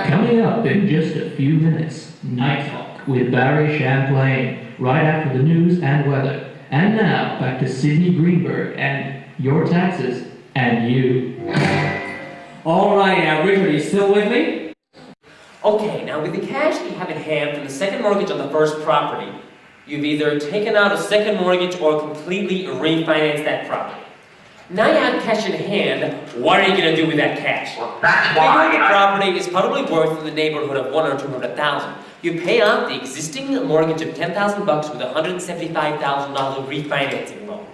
Coming up in just a few minutes, Night Talk with Barry Champlain, right after the news and weather. And now, back to Sidney Greenberg and your taxes and you. All right, now Richard, are you still with me? Okay, now with the cash that you have in hand from the second mortgage on the first property, you've either taken out a second mortgage or completely refinanced that property. Now you have cash in hand, what are you going to do with that cash? Well, that's why the property is probably worth in the neighborhood of $100,000 or $200,000. You pay off the existing mortgage of $10,000 with a $175,000 refinancing loan.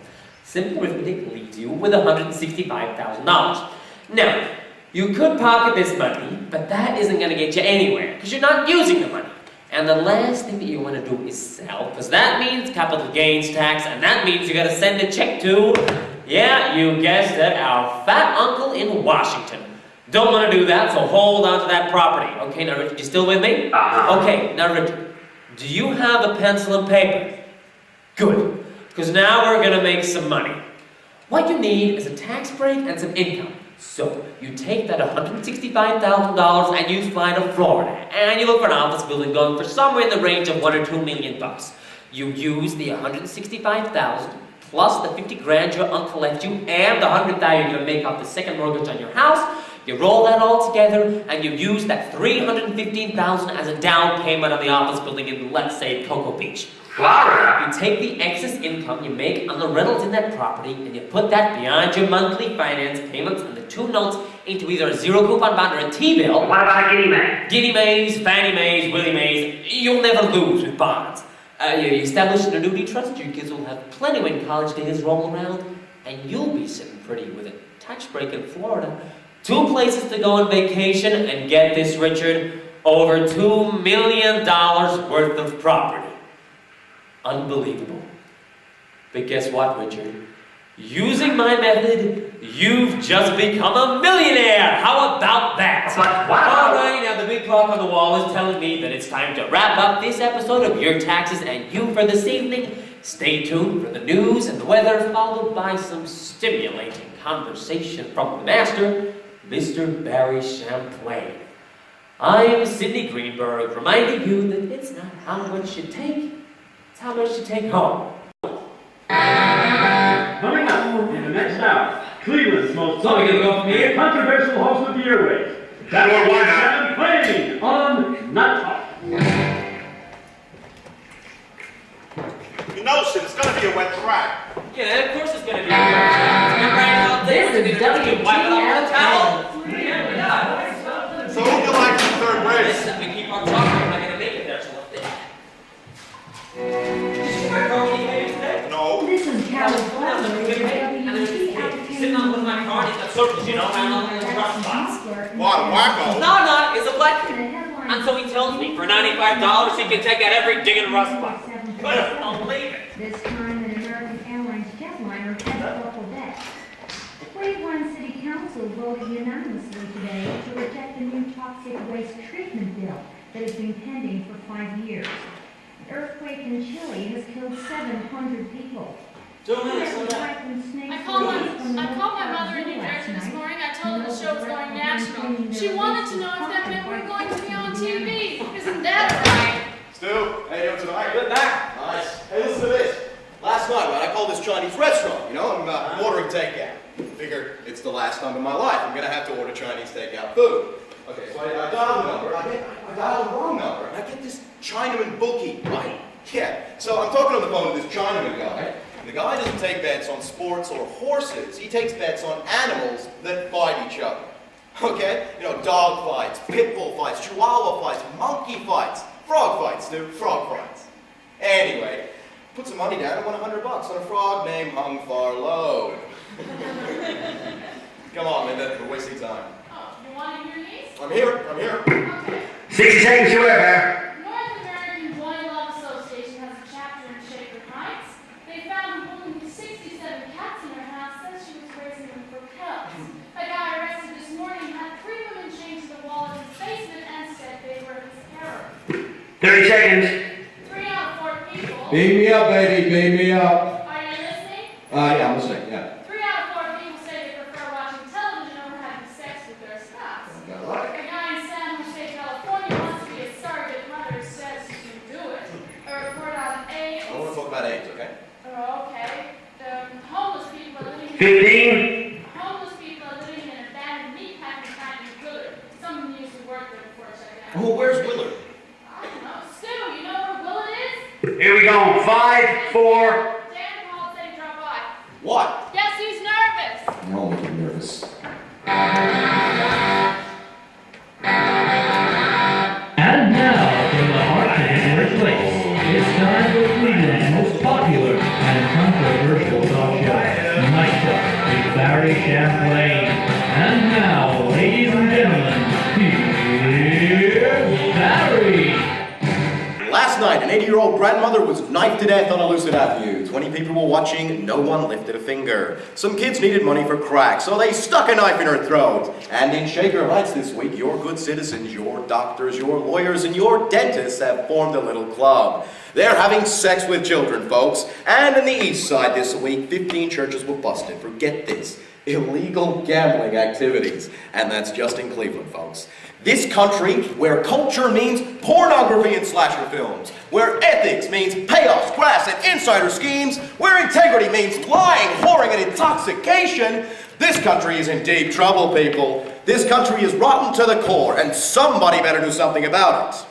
Simple arithmetic leaves you with $165,000. Now, you could pocket this money, but that isn't going to get you anywhere because you're not using the money. And the last thing that you want to do is sell, because that means capital gains tax, and that means you got to send a check to, yeah, you guessed it, our fat uncle in Washington. Don't want to do that, so hold on to that property. Okay, now Richard, you still with me? Okay, now Richard, do you have a pencil and paper? Good, because now we're going to make some money. What you need is a tax break and some income. So, you take that $165,000 and you fly to Florida, and you look for an office building going for somewhere in the range of $1 or $2 million. You use the $165,000 plus the $50,000 your uncle left you and the $100,000 you're going to make off the second mortgage on your house. You roll that all together and you use that $315,000 as a down payment on the office building in, let's say, Cocoa Beach. Florida. You take the excess income you make on the rentals in that property and you put that beyond your monthly finance payments and the two notes into either a zero coupon bond or a T-bill. What about a Guinea Mae? Guinea Mays, Fannie Mays, Willie Mays, you'll never lose with bonds. You establish an annuity trust, your kids will have plenty when college days roll around, and you'll be sitting pretty with a tax break in Florida. 2 places to go on vacation, and get this, Richard, over $2 million worth of property. Unbelievable. But guess what, Richard? Using my method, you've just become a millionaire! How about that? But wow! Alright, now the big clock on the wall is telling me that it's time to wrap up this episode of Your Taxes and You for this evening. Stay tuned for the news and the weather, followed by some stimulating conversation from the master, Mr. Barry Champlain. I am Sidney Greenberg, reminding you that it's not how much you take, it's how much you take home. Coming up in the next hour, Cleveland's most So we're gonna go from here? controversial host of the airways, Barry Champlain on Night Talk. You know, shit, it's gonna be a wet track. Yeah, of course it's gonna be a wet track. It's gonna rain all day. This is Wipe it off with a towel. So who do you like in third race? Listen, we keep on talking, we're not gonna make it there, so let's do it. Did you my car when you came today? No. This is California. Sitting on one of my car, he's got circles, you know, around all the rough spots. What, wacko? No, it's a black kid. And so he tells me, for $95, he can take out every dig and rough spot. But don't believe it. This time, an American Airlines jetliner has local debt. The Cleveland City Council voted unanimously today to reject the new toxic waste treatment bill that has been pending for 5 years. An earthquake in Chile has killed 700 people. I called my mother in New Jersey this morning. I told her the show was going national. She wanted to know if that meant we were going to be on TV. Isn't that right? Stu, how you doing tonight? Good, Mac. Nice. Hey, listen to this. Last night, right, I called this Chinese restaurant, you know, I'm ordering takeout. Figure it's the last time in my life I'm gonna have to order Chinese takeout food. Okay, so I dial the number, I dial the wrong number, and I get this Chinaman bookie, right? Yeah, so I'm talking on the phone with this Chinaman guy. The guy doesn't take bets on sports or horses. He takes bets on animals that fight each other. Okay? You know, dog fights, pit bull fights, chihuahua fights, monkey fights, frog fights, dude, frog fights. Anyway, put some money down. I won $100 on a frog named Hung Far Low. Come on, Linda, we're wasting time. Oh, you want to hear these? I'm here. Okay. 60 seconds to wear. North American Boy Love Association has a chapter in Shaker Heights. They found 30 seconds. 3 out of 4 people. Beam me up, baby, beam me up. Are you listening? Yeah, I'm listening, yeah. 3 out of 4 people say they prefer watching television over having sex with their spouse. Got a lot. A guy in San Jose, California wants to be a surrogate mother says you can do it. A report on AIDS. I don't want to talk about AIDS, okay? Oh, okay. The homeless people are living in 15. homeless people are living in an abandoned meatpacking plant in Willard. Someone used to work there before checking out. Oh, where's Willard? I don't know. Stu, you know where Willard is? Here we go. 5, 4. Dan called said he dropped by. What? Yes, he's nervous. I'll make him nervous. And now, from the heart of his birthplace, it's time for Cleveland's most popular and controversial talk show, Night Talk with Barry Champlain. And now, ladies and gentlemen, here's Barry. Last night, an 80-year-old grandmother was knifed to death on a Lucid Avenue. 20 people were watching, no one lifted a finger. Some kids needed money for crack, so they stuck a knife in her throat. And in Shaker Heights this week, your good citizens, your doctors, your lawyers, and your dentists have formed a little club. They're having sex with children, folks. And in the East Side this week, 15 churches were busted for, get this, illegal gambling activities. And that's just in Cleveland, folks. This country, where culture means pornography and slasher films, where ethics means payoffs, grass, and insider schemes, where integrity means lying, whoring, and intoxication, this country is in deep trouble, people. This country is rotten to the core, and somebody better do something about it.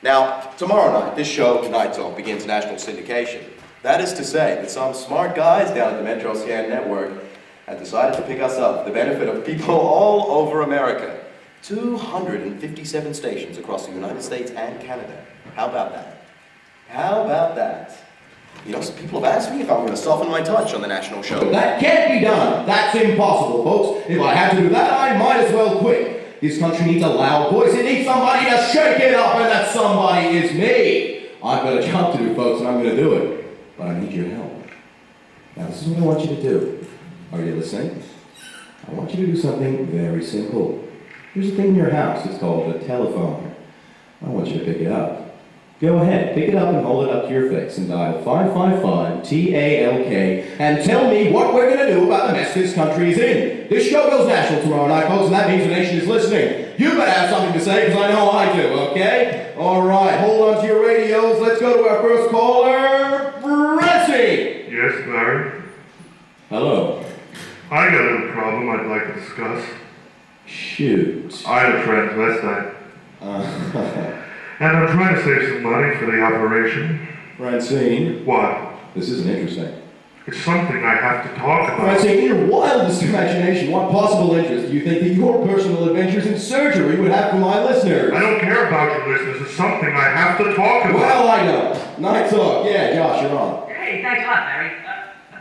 Now, tomorrow night, this show, Night Talk, begins national syndication. That is to say that some smart guys down at the Metro Scan Network have decided to pick us up for the benefit of people all over America. 257 stations across the United States and Canada. How about that? How about that? You know, some people have asked me if I'm going to soften my touch on the national show. That can't be done. That's impossible, folks. If I had to do that, I might as well quit. This country needs a loud voice. It needs somebody to shake it up, and that somebody is me. I've got a job to do, folks, and I'm going to do it. But I need your help. Now, this is what I want you to do. Are you listening? I want you to do something very simple. There's a thing in your house, it's called a telephone. I want you to pick it up. Go ahead, pick it up and hold it up to your face and dial 555-TALK and tell me what we're going to do about the mess this country is in. This show goes national tomorrow night, folks, and that means the nation is listening. You better have something to say, because I know I do, okay? All right, hold on to your radios. Let's go to our first caller, Francie. Yes, Barry? Hello. I got a little problem I'd like to discuss. Shoot. I'm a transvestite. And I'm trying to save some money for the operation. Francine. What? This isn't interesting. It's something I have to talk about. Francine, in your wildest imagination, what possible interest do you think that your personal adventures in surgery would have for my listeners? I don't care about your listeners. It's something I have to talk about. Well, I know. Night Talk. Yeah, Josh, you're on. Hey, thanks a lot, Barry.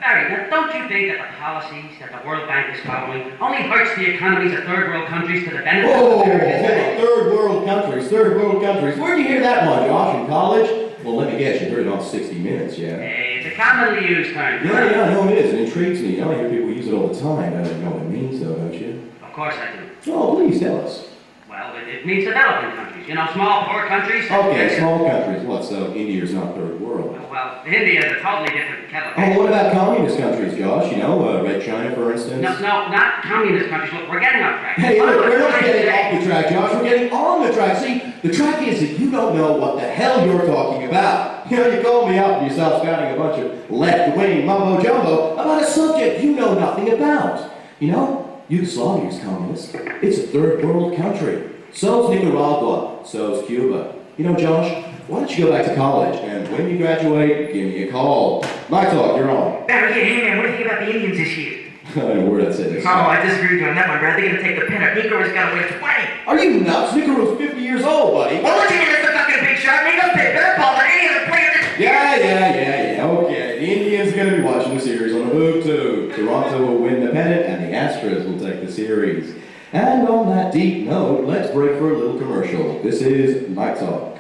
Barry, now, don't you think that the policies that the World Bank is following only hurts the economies of third world countries to the benefit Oh, of Americans? third world countries, third world countries. Where'd you hear that one, Josh? In college? Well, let me guess, you heard it on 60 Minutes, yeah? Hey, it's a commonly used term. Yeah, I know it is. It intrigues me. I hear people use it all the time. I don't know what it means, though, don't you? Of course I do. Oh, please tell us. Well, it means developing countries. You know, small, poor countries. Okay, small countries. What, so India's not third world? Well, India is a totally different kettle. Oh, what about communist countries, Josh? You know, Red China, for instance? No, not communist countries. Look, we're getting off track. Hey, look, we're not getting off the track, Josh. We're getting on the track. See, the track is that you don't know what the hell you're talking about. You know, you called me up and you start spouting a bunch of left-wing mumbo-jumbo about a subject you know nothing about. You know, Yugoslavia's communist. It's a third world country. So's Nicaragua. So's Cuba. You know, Josh, why don't you go back to college, and when you graduate, give me a call. Night Talk, you're on. Barry, hey man, what do you think about the Indians this year? I don't know where I'd say this. Oh, I disagree with you on that one, Brad. They're gonna take the pin. Nicarag's gotta win 20. Are you nuts? Nicarag's 50 years old, buddy. Well, look at you, the fucking big shot. Nico's big. They're ball. The Indians are playing this. Yeah. Okay. The Indians are going to be watching the series on the boob tube. Toronto will win the pennant, and the Astros will take the series. And on that deep note, let's break for a little commercial. This is Night Talk.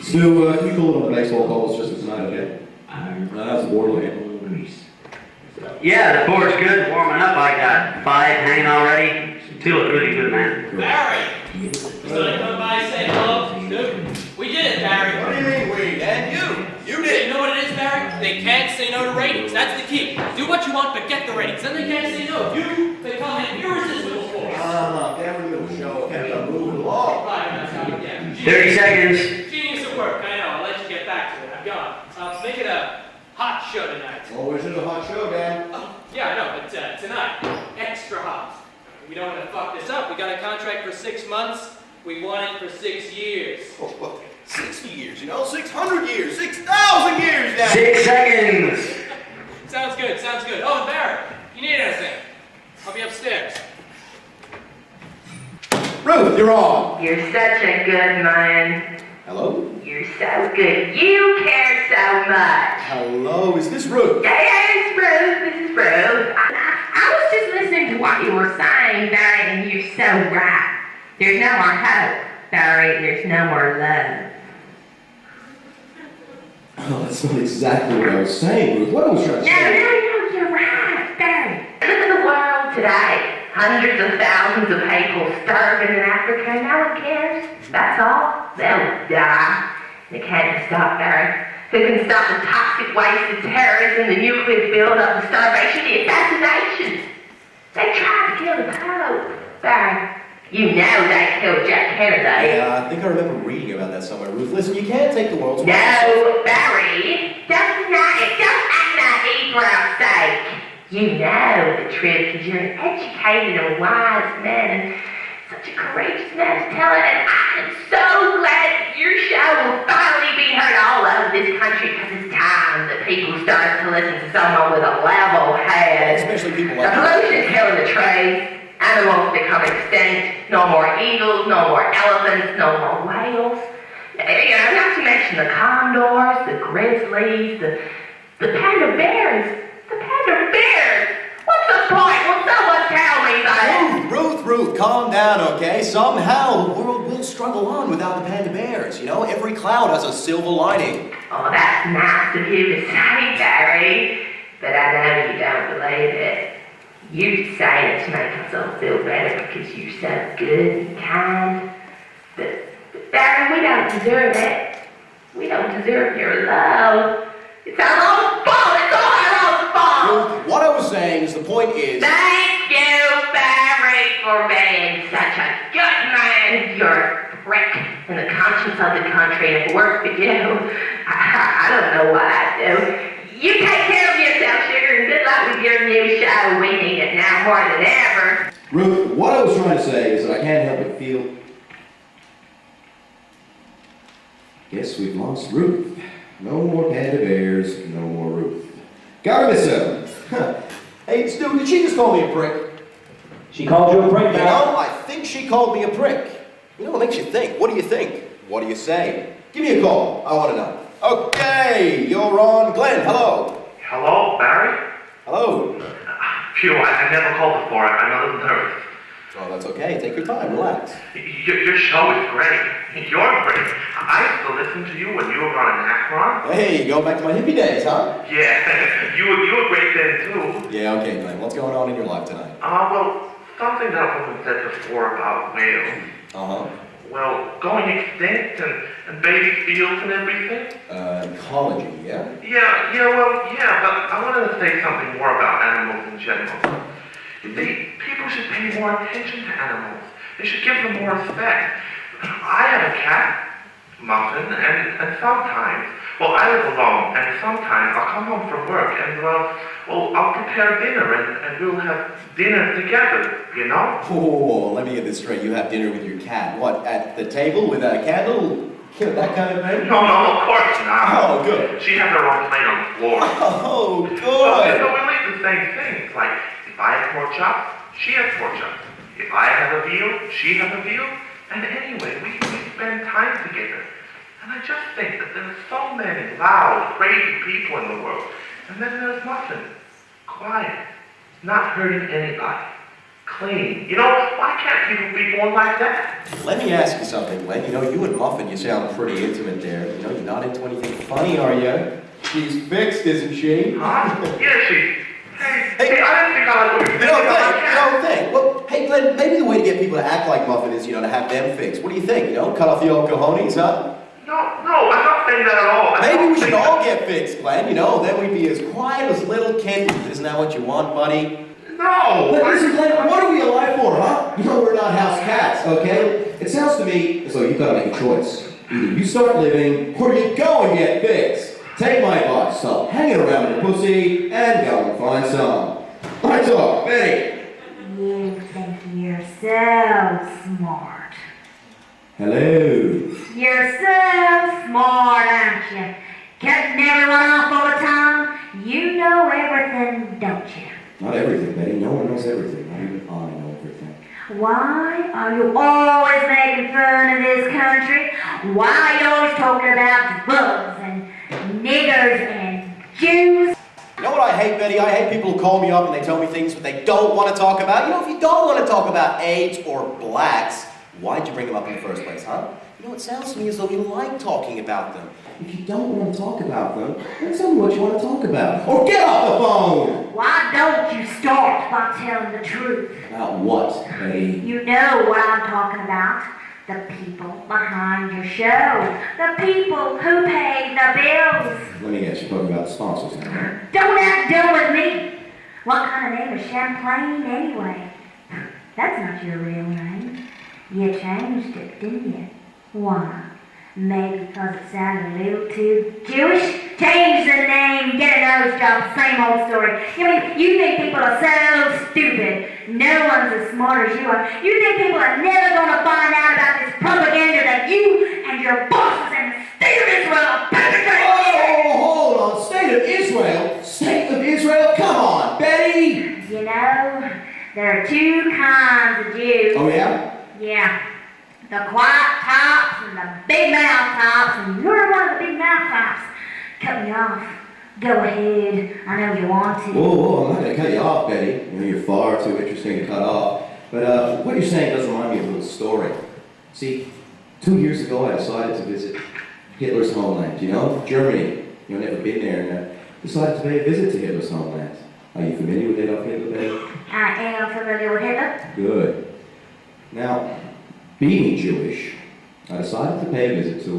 Stu, can you call it on the baseball calls just for tonight, okay? That's the board looking. Yeah, the board's good. Warming up. I got 5 hanging already. 2 look really good, man. Barry! Come by and say hello. We did it, Barry. What do you mean we? And you? You did. You know what it is, Barry? They can't say no to ratings. That's the key. Do what you want, but get the ratings. Then they can't say no. You become an irresistible force. Every little show kept on moving along. 30 seconds. Genius at work. I know. I'll let you get back to it. I'm gone. Make it a hot show tonight. Always is a hot show, Dan. Yeah, I know, but tonight, extra hot. We don't want to fuck this up. We got a contract for 6 months. We want it for 6 years. Oh, well, 60 years, 600 years, 6,000 years, Dan. 6 seconds. Sounds good, sounds good. Oh, and Barry, you need anything? I'll be upstairs. Ruth, you're on. You're such a good man. Hello? You're so good. You care so much. Hello, is this Ruth? Yeah, it's Ruth. This is Ruth. I was just listening to what you were saying, Barry, and you're so right. There's no more hope, Barry. There's no more love. Oh, that's not exactly what I was saying, Ruth. What I was trying to say. No, you're right, Barry. Look at the world today. Hundreds of thousands of people starving in Africa, and no one cares. That's all. They'll die. They can't stop, Barry. Who can stop the toxic waste, the terrorism, the nuclear build-up, the starvation, the assassinations? They tried to kill the Pope, Barry. You know they killed Jack Kennedy. Yeah, I think I remember reading about that somewhere, Ruth. Listen, you can't take the world's... No, Barry. Don't act naive for our sake. You know the truth because you're an educated and wise man and such a courageous man to tell it. And I'm so glad your show will finally be heard all over this country because it's time that people start to listen to someone with a level head. Especially people The like pollution's killing the trees. Animals become extinct. No more eagles, no more elephants, no more whales. Not to mention the condors, the grizzlies, the panda bears. The panda bears! What's the point? Will someone tell me that? Ruth, calm down, okay? Somehow the world will struggle on without the panda bears. Every cloud has a silver lining. Oh, that's nice of you to say, Barry. But I know you don't believe it. You say it to make yourself feel better because you're so good and kind. But Barry, we don't deserve it. We don't deserve your love. It's our own fault. It's all our own fault. Ruth, what I was saying is the point is... Thank you, Barry, for being such a good man. You're a prick in the conscience of the country. And if it weren't for you, I don't know what I'd do. You take care of yourself, sugar, and good luck with your new show. We need it now more than ever. Ruth, what I was trying to say is that I can't help but feel... Guess we've lost Ruth. No more panda bears, no more Ruth. Got her, miss. Hey, Stu, did she just call me a prick? She called you a prick, Barry? I think she called me a prick. It makes you think. What do you think? What do you say? Give me a call. I want to know. Okay, you're on. Glenn, hello. Hello, Barry? Hello. Phew, I never called before. I'm a little nervous. Oh, that's okay. Take your time. Relax. Your show is great. You're great. I used to listen to you when you were on Akron. Hey, go back to my hippie days, huh? Yeah, you were great then, too. Yeah, okay, Glenn. What's going on in your life tonight? Well, something that a woman said before about whales. Uh-huh. Well, going extinct and baby fields and everything. Ecology, yeah? Yeah, but I wanted to say something more about animals in general. People should pay more attention to animals. They should give them more respect. I have a cat, Muffin, and sometimes, I live alone, and sometimes I'll come home from work and, I'll prepare dinner and we'll have dinner together, Oh, let me get this straight. You have dinner with your cat. What, at the table with a candle? That kind of thing? No, of course not. Oh, good. She has her own plate on the floor. Oh, good. So we eat the same things, like if I have pork chops, she has pork chops. If I have a veal, she has a veal. And anyway, we spend time together. And I just think that there are so many loud, crazy people in the world. And then there's Muffin. Quiet. Not hurting anybody. Clean. Why can't people be more like that? Let me ask you something, Glenn. You and Muffin, you sound pretty intimate there. You're not into anything funny, are you? She's fixed, isn't she? Huh? Yeah, she... Hey, I didn't think I would... You don't think? Well, hey, Hey, Glenn, maybe the way to get people to act like Muffin is, to have them fixed. What do you think, Cut off the old cojones, huh? No, I'm not saying that at all. Maybe we should all get fixed, Glenn, then we'd be as quiet as little kittens. Isn't that what you want, buddy? No! Listen, Glenn, what are we alive for, huh? We're not house cats, okay? It sounds to me as though you've got to make a choice. Either you start living, or you go and get fixed. Take my advice, stop hanging around with a pussy, and go and find some. Lights off, Betty. You think you're so smart. Hello. You're so smart, aren't you? Cutting everyone off all the time. You know everything, don't you? Not everything, Betty. No one knows everything. Not even I know everything. Why are you always making fun of this country? Why are you always talking about bugs and niggers and Jews? You know what I hate, Betty? I hate people who call me up and they tell me things that they don't want to talk about. If you don't want to talk about AIDS or blacks, why'd you bring them up in the first place, huh? It sounds to me as though you like talking about them. If you don't want to talk about them, then tell me what you want to talk about. Or get off the phone! Why don't you start by telling the truth? About what, Betty? You know what I'm talking about. The people behind your show. The people who pay the bills. Let me guess, you're talking about the sponsors now. Don't act dumb with me. What kind of name is Champlain anyway? That's not your real name. You changed it, didn't you? Why? Maybe because it sounded a little too Jewish? Change the name, get a nose job, same old story. You think people are so stupid. No one's as smart as you are. You think people are never going to find out about this propaganda that you and your bosses and the state of Israel are perpetrating? Oh, hold on. State of Israel? State of Israel? Come on, Betty! There are two kinds of Jews. Oh, yeah? Yeah. The quiet types and the big mouth types, and you're one of the big mouth types. Cut me off. Go ahead. I know you want to. Whoa, I'm not going to cut you off, Betty. You're far too interesting to cut off. But what you're saying does remind me of a little story. See, 2 years ago I decided to visit Hitler's homeland, Germany. I've never been there, and decided to pay a visit to Hitler's homeland. Are you familiar with Adolf Hitler, Betty? I am familiar with Hitler. Good. Now, being Jewish, I decided to pay a visit to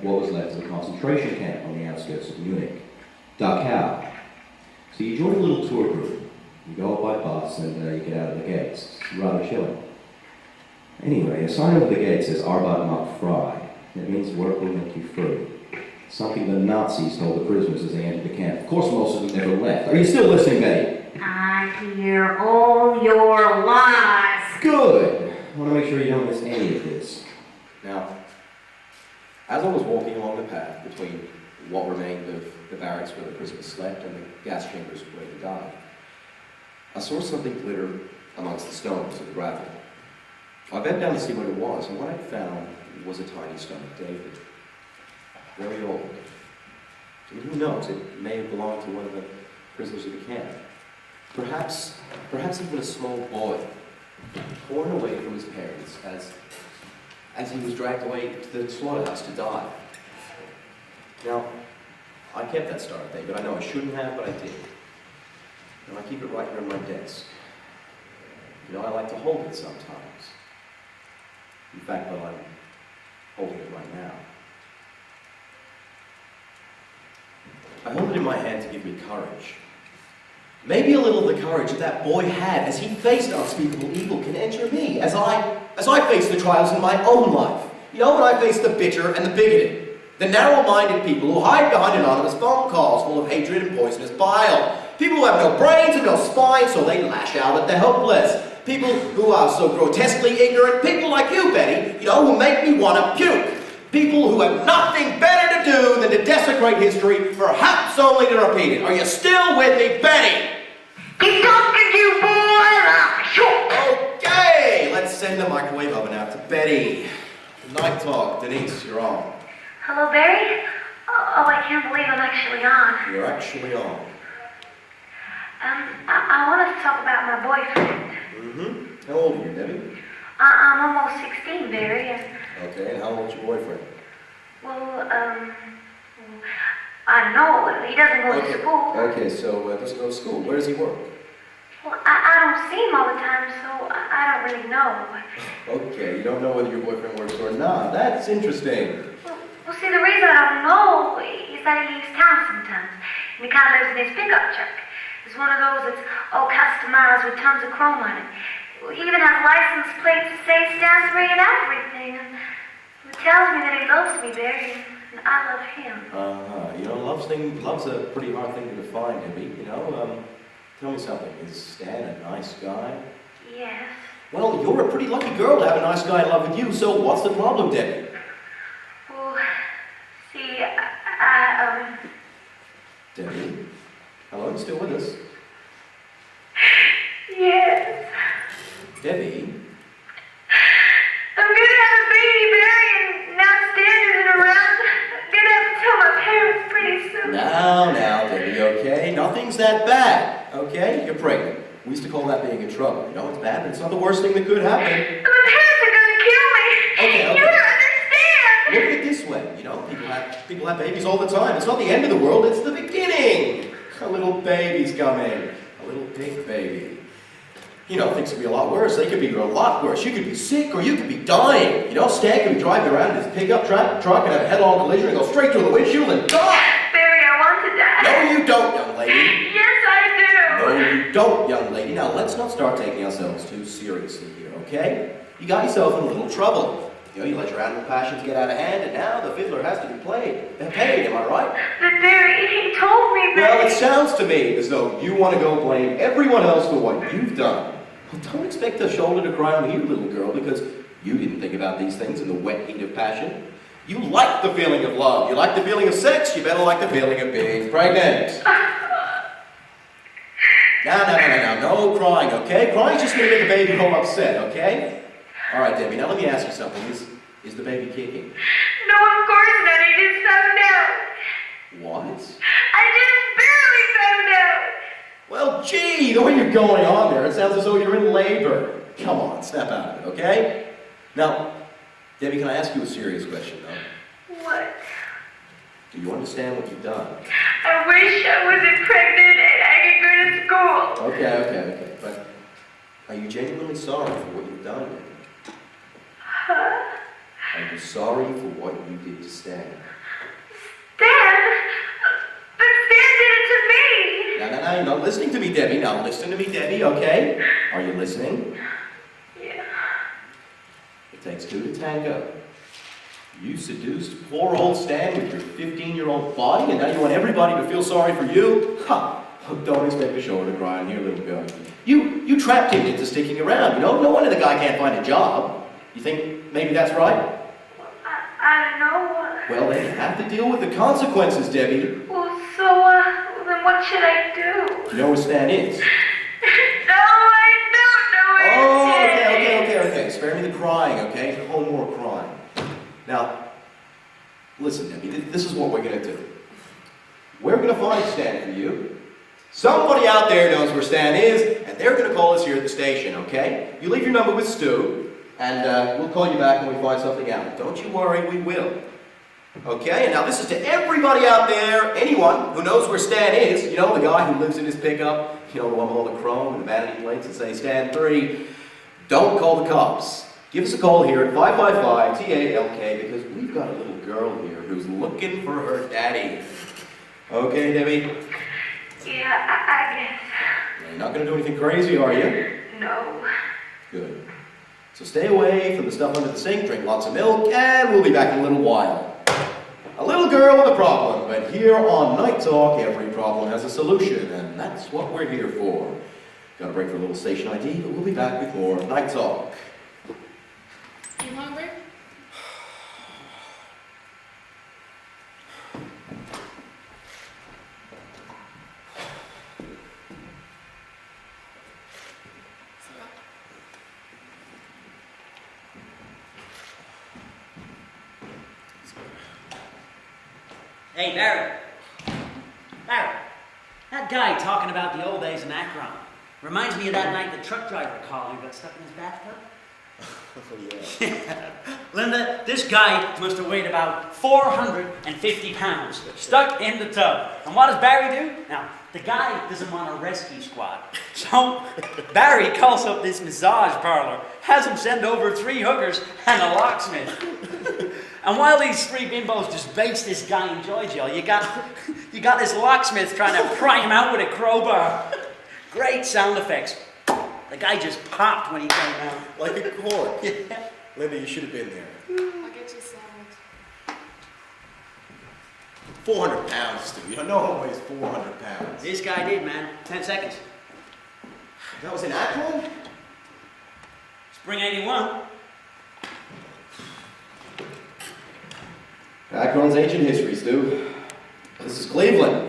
what was left of a concentration camp on the outskirts of Munich, Dachau. So you join a little tour group. You go up by bus and you get out of the gates. It's rather chilling. Anyway, a sign over the gate says Arbeit macht frei. It means work will make you free. Something the Nazis told the prisoners as they entered the camp. Of course, most of them never left. Are you still listening, Betty? I hear all your lies. Good. I want to make sure you don't miss any of this. Now, as I was walking along the path between what remained of the barracks where the prisoners slept and the gas chambers where they died, I saw something glitter amongst the stones of the gravel. I bent down to see what it was, and what I found was a tiny stone of David. Very old. And who knows, it may have belonged to one of the prisoners of the camp. Perhaps even a small boy, torn away from his parents as he was dragged away to the slaughterhouse to die. Now, I kept that star of David. I know I shouldn't have, but I did. And I keep it right here on my desk. I like to hold it sometimes. In fact, I'm holding it right now. I hold it in my hand to give me courage. Maybe a little of the courage that boy had as he faced unspeakable evil can enter me, as I face the trials in my own life. When I face the bitter and the bigoted, the narrow-minded people who hide behind anonymous phone calls full of hatred and poisonous bile. People who have no brains and no spine, so they lash out at the helpless. People who are so grotesquely ignorant. People like you, Betty, who make me want to puke. People who have nothing better to do than to desecrate history, perhaps only to repeat it. Are you still with me, Betty? Keep talking, you boy! Sure. Okay, let's send the microwave oven out to Betty. Night talk. Denise, you're on. Hello, Barry? Oh, I can't believe I'm actually on. You're actually on. I wanted to talk about my boyfriend. Mm-hmm. How old are you, Debbie? I'm almost 16, Barry, and... Okay, and how old's your boyfriend? Well, I don't know. He doesn't go to school. Okay, so doesn't go to school. Where does he work? Well, I don't see him all the time, so I I don't really know. Okay, you don't know whether your boyfriend works or not. That's interesting. Well, see, the reason I don't know is that he leaves town sometimes. And he kind of lives in his pickup truck. It's one of those that's all customized with tons of chrome on it. He even has license plates that say Stan 3 and everything. And he tells me that he loves me, Barry, and I love him. You know, love's a pretty hard thing to define, Debbie. You know, tell me something. Is Stan a nice guy? Yes. Well, you're a pretty lucky girl to have a nice guy in love with you, so what's the problem, Debbie? Well, see, Debbie? Hello, you still with us? Yes. Debbie? I'm gonna have a baby, Barry, and now Stan isn't around. I'm gonna have to tell my parents pretty soon. Now, Debbie, okay? Nothing's that bad, okay? You're pregnant. We used to call that being in trouble. You know, it's bad, but it's not the worst thing that could happen. But my parents are gonna kill me. Okay. You don't understand. Look at it this way. You know, people have babies all the time. It's not the end of the world, it's the beginning. A little baby's coming. A little pink baby. You know, things could be a lot worse. They could be a lot worse. You could be sick or you could be dying. You know, Stan could be driving around in his pickup truck and have a head-on collision and go straight through the windshield and die. Barry, I want to die. No, you don't, young lady. Yes, I do. No, you don't, young lady. Now, let's not start taking ourselves too seriously here, okay? You got yourself in a little trouble. You know, you let your animal passions get out of hand, and now the fiddler has to be paid, am I right? But Barry, he told me that... Well, it sounds to me as though you want to go blame everyone else for what you've done. Well, don't expect a shoulder to cry on you, little girl, because you didn't think about these things in the wet heat of passion. You like the feeling of love. You like the feeling of sex. You better like the feeling of being pregnant. Now, no crying, okay? Crying's just going to make the baby all upset, okay? All right, Debbie, now let me ask you something. Is the baby kicking? No, of course not. I just found out. What? I just barely found out. Well, gee, the way you're going on there, it sounds as though you're in labor. Come on, snap out of it, okay? Now, Debbie, can I ask you a serious question, though? What? Do you understand what you've done? I wish I wasn't pregnant and I could go to school. Okay. But are you genuinely sorry for what you've done? Huh? Are you sorry for what you did to Stan? Stan? But Stan did it to me. No, you're not listening to me, Debbie. Now, listen to me, Debbie, okay? Are you listening? Yeah. It takes two to tango. You seduced poor old Stan with your 15-year-old body, and now you want everybody to feel sorry for you? Ha! Don't expect a shoulder to cry on here, little girl. You trapped him into sticking around, you know? No wonder the guy can't find a job. You think maybe that's right? I don't know. Well, then you have to deal with the consequences, Debbie. Well, so, then what should I do? Do you know where Stan is? No, I don't know where Okay. Spare me the crying, okay? No more crying. Now, listen, Debbie, this is what we're going to do. We're going to find Stan for you. Somebody out there knows where Stan is, and they're going to call us here at the station, okay? You leave your number with Stu, and we'll call you back when we find something out. Don't you worry, we will. Okay, and now this is to everybody out there, anyone who knows where Stan is, you know, the guy who lives in his pickup, you know, the one with all the chrome and the vanity plates that say Stan 3. Don't call the cops. Give us a call here at 555-TALK because we've got a little girl here who's looking for her daddy. Okay, Debbie? Yeah, I guess. You're not going to do anything crazy, are you? No. Good. So stay away from the stuff under the sink, drink lots of milk, and we'll be back in a little while. A little girl with a problem, but here on Night Talk, every problem has a solution, and that's what we're here for. Got to break for a little station ID, but we'll be back with more Night Talk. You hungry? Hey, Barry. That guy talking about the old days in Akron reminds me of that night the truck driver called who got stuck in his bathtub. Linda, this guy must have weighed about 450 pounds, stuck in the tub. And what does Barry do? Now, the guy doesn't want a rescue squad. So, Barry calls up this massage parlor, has him send over 3 hookers and a locksmith. And while these 3 bimbos just base this guy in joy jail, you got this locksmith trying to pry him out with a crowbar. Great sound effects. The guy just popped when he came out. Like a cork. Yeah. Linda, you should have been there. I'll get you settled. 400 pounds, Stu. You know one weighs 400 pounds. This guy did, man. 10 seconds. That was in Akron? Spring 81. Akron's ancient history, Stu. This is Cleveland.